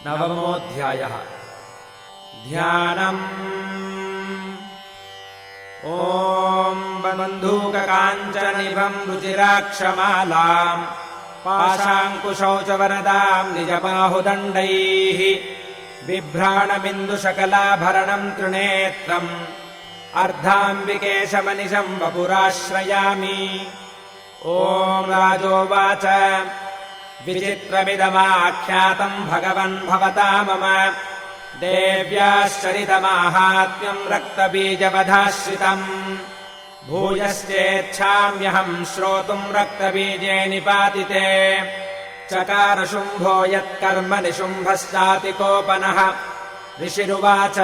नवमोऽध्यायः। ध्यानम्। ॐ बन्धूककाञ्चनिभम् रुचिराक्षमालाम् पाशाङ्कुशौचवरदाम् निजबाहुदण्डैः बिभ्राणबिन्दुशकलाभरणम् त्रिनेत्रम् अर्धाम्बिकेशमनिशम् वपुराश्रयामि। ॐ राजोवाच विचित्रमिदमाख्यातम् भगवन् भवता मम देव्याश्चरितमाहात्म्यम् रक्तबीजवधाश्रितम् भूयश्चेच्छाम्यहम् श्रोतुम् रक्तबीजे निपातिते। चकार शुम्भो यत्कर्म निशुम्भश्चातिकोपनः ऋषिरुवाच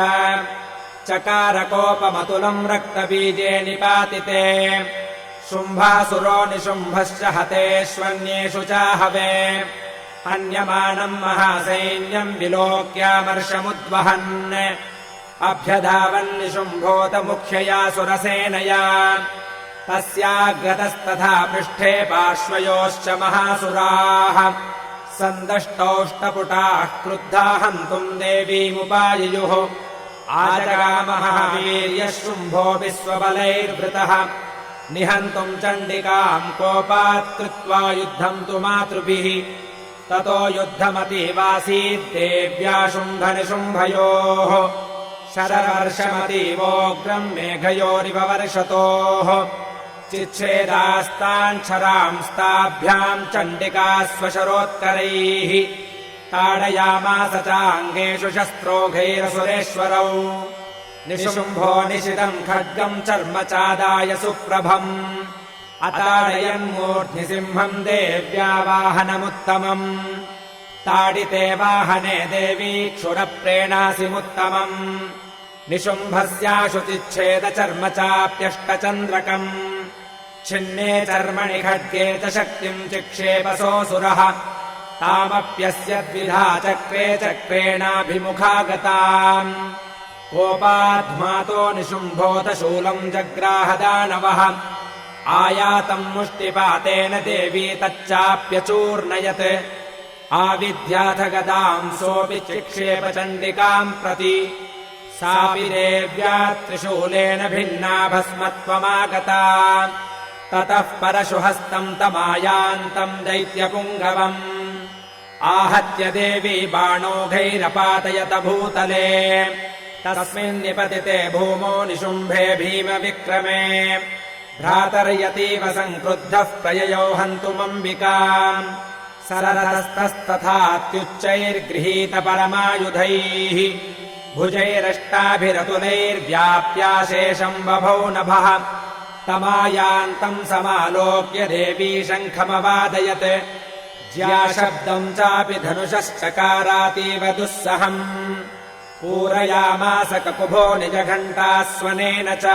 चकारकोपमतुलम् रक्तबीजे निपातिते। शुम्भासुरो निशुम्भश्च हतेष्वन्येषु चाहवे हन्यमानम् महासैन्यम् विलोक्यामर्षमुद्वहन् अभ्यधावन्निशुम्भोत मुख्यया सुरसेनया तस्याग्रतस्तथा पृष्ठे पार्श्वयोश्च महासुराः सन्दष्टौष्टपुटाः क्रुद्धा हन्तुम् देवीमुपाययुः। आजगामः वीर्यः शुम्भो विश्वबलैर्वृतः निहन्तुम् चण्डिकाम् कोपात् कृत्वा युद्धम् तु मातृभिः। ततो युद्धमतीवासीद्देव्या शुम्भनिशुम्भयोः शरवर्षमतीवोग्रम् मेघयोरिव वर्षतोः चिच्छेदास्ताञ्छरांस्ताभ्याम् चण्डिका स्वशरोत्करैः ताडयामास चाङ्गेषु शस्त्रोघैरसुरेश्वरौ। निशुम्भो निशितम् खड्गम् चर्म चादाय सुप्रभम् अताडयन्मूर्ध्नि सिंहम् देव्या वाहनमुत्तमम्। ताडिते वाहने देवी क्षुरप्रेणासिमुत्तमम् निशुम्भस्याशु चिच्छेद चर्म चाप्यष्टचन्द्रकम् छिन्ने चर्मणि खड्गे च शक्तिम् चिक्षेपसोऽसुरः तामप्यस्य द्विधा चक्रे चक्रेणाभिमुखागताम्। कोपाध्मातो निशुम्भोत शूलम् जग्राह दानवः आयातम् मुष्टिपातेन देवी तच्चाप्यचूर्णयत् आविद्याथ गदाम् सोऽपि चिक्षेप चण्डिकाम् प्रति सापि देव्या त्रिशूलेन भिन्ना भस्मत्वमागता। ततः परशुहस्तम् तमायान्तम् दैत्यपुङ्गवम् आहत्य देवी बाणोघैरपातयत भूतले तस्मिन्निपतिते भूमो निशुम्भे भीमविक्रमे। भ्रातर्यतीव सङ्क्रुद्धः प्रययौ हन्तुमम्बिकाम् सररतस्तस्तथात्युच्चैर्गृहीत परमायुधैः भुजैरष्टाभिरतुलैर्व्याप्याशेषम् बभौ नभः तमायान्तम् समालोक्य देवी शङ्खमवादयत् ज्याशब्दम् चापि धनुषश्चकारातीव दुःसहम् पूरयामास ककुभो निजघण्टास्वनेन च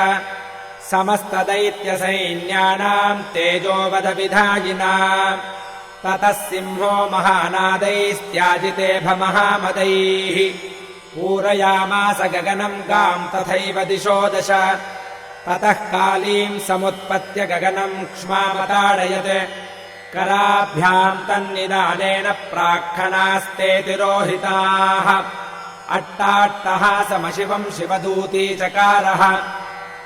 समस्तदैत्यसैन्यानाम् तेजोवधविधायिना। ततः सिंहो महानादैस्त्याजिते भमहामदैः पूरयामास गगनम् गाम् तथैव दिशो दश। ततः कालीम् समुत्पत्य गगनम् क्ष्मामताडयत् कराभ्याम् तन्निदानेन प्राक्खणास्ते तिरोहिताः अट्टाट्टहासमशिवम् शिवदूती चकारः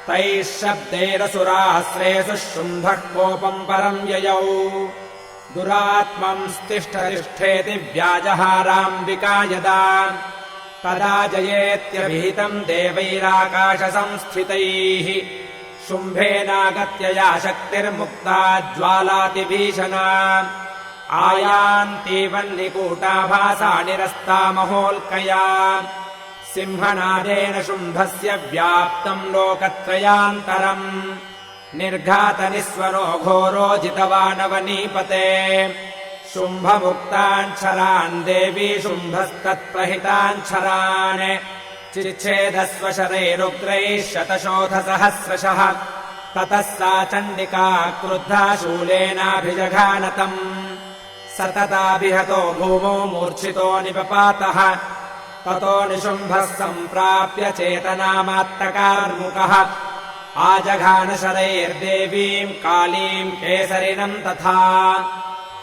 तैः शब्दैरसुराश्रेषु शुम्भः कोपम् परम् ययौ। दुरात्मम् स्तिष्ठतिष्ठेति व्याजहाराम्बिका यदा तदा जयेत्यभिहितम् देवैराकाशसंस्थितैः शुम्भेनागत्य या शक्तिर्मुक्ता ज्वालातिभीषणा आयान्तीवन्निकूटाभासा निरस्ता महोल्कया। सिंहनादेन शुम्भस्य व्याप्तम् लोकत्रयान्तरम् निर्घातनिस्वनो घोरो जितवानवनीपते। शुम्भमुक्ताञ्छरान् देवी शुम्भस्तत्प्रहिताञ्छरान् चिच्छेदस्वशरैरुग्रैः शतशोथसहस्रशः। ततः सा चण्डिका क्रुद्धा शूलेनाभिजघानतम् सतताभिहतो भूमौ मूर्छितो निपपातः। ततो निशुम्भः सम्प्राप्य चेतनामात्तकार्मुकः आजघानशरैर्देवीम् कालीम् केसरिणम् तथा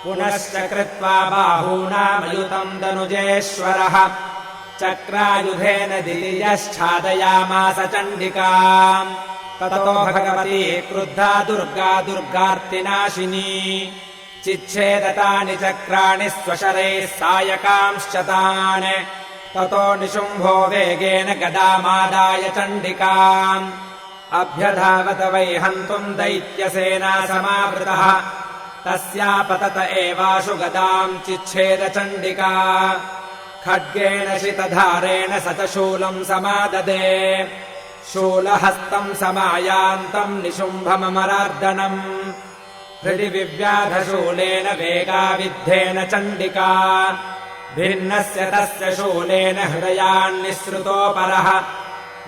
पुनश्च कृत्वा बाहूनामयुतम् दनुजेश्वरः चक्रायुधेन दियश्छादयामास चण्डिकाम् ततो भगवती क्रुद्धा दुर्गा दुर्गार्तिनाशिनी चिच्छेदतानि चक्राणि स्वशरैः सायकांश्च तान् ततो निशुम्भो वेगेन गदामादाय चण्डिकाम् अभ्यधावत वै हन्तुम् दैत्यसेना समावृतः तस्यापतत एवाशु गदाम् चिच्छेद चण्डिका खड्गेन शितधारेण स च शूलम् समाददे शूलहस्तम् समायान्तम् निशुम्भममरार्दनम् हृदि विव्याधशूलेन वेगाविद्धेन चण्डिका भिन्नस्य तस्य शूलेन हृदयान्निःसृतोपरः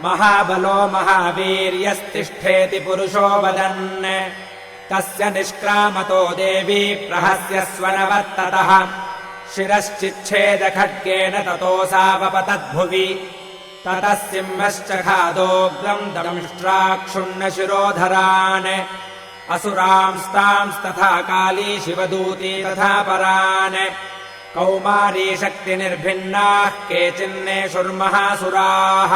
महाबलो महावीर्यस्तिष्ठेति पुरुषो वदन् तस्य निष्क्रामतो देवी प्रहस्य स्वनवर्ततः शिरश्चिच्छेद खड्गेन ततोऽसावपतद्भुवि ततः सिंहश्च खादोग्रम् दंष्ट्राक्षुण्ण शिरोधरान् असुरांस्तांस्तथा काली शिवदूती तथा परान् कौमारी शक्तिनिर्भिन्नाः केचिन्नेषुर्महासुराः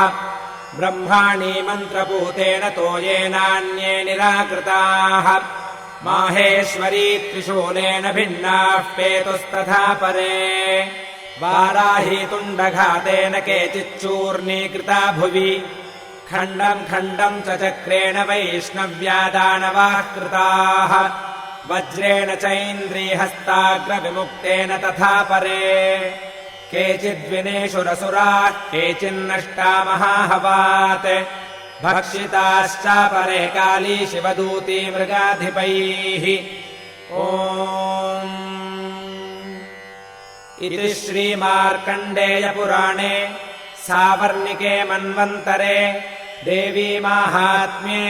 ब्रह्माणी मन्त्रपूतेन तोयेनान्ये निराकृताः माहेश्वरी त्रिशूलेन भिन्नाः पेतुस्तथा परे वाराही तुण्डघातेन केचिच्चूर्णीकृता भुवि खण्डम् खण्डम् च चक्रेण वैष्णव्यादानवाः कृताः वज्रेण चैन्द्रीहस्ताग्रविमुक्तेन तथा परे केचिद्विनेषुरसुराः केचिन्नष्टा महाहवात् भक्षिताश्चापरे काली शिवदूती मृगाधिपैः ॐ इति श्रीमार्कण्डेयपुराणे सावर्णिके मन्वन्तरे देवी माहात्म्ये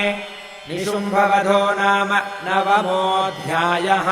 निशुम्भवधो नाम 9मोऽध्यायः।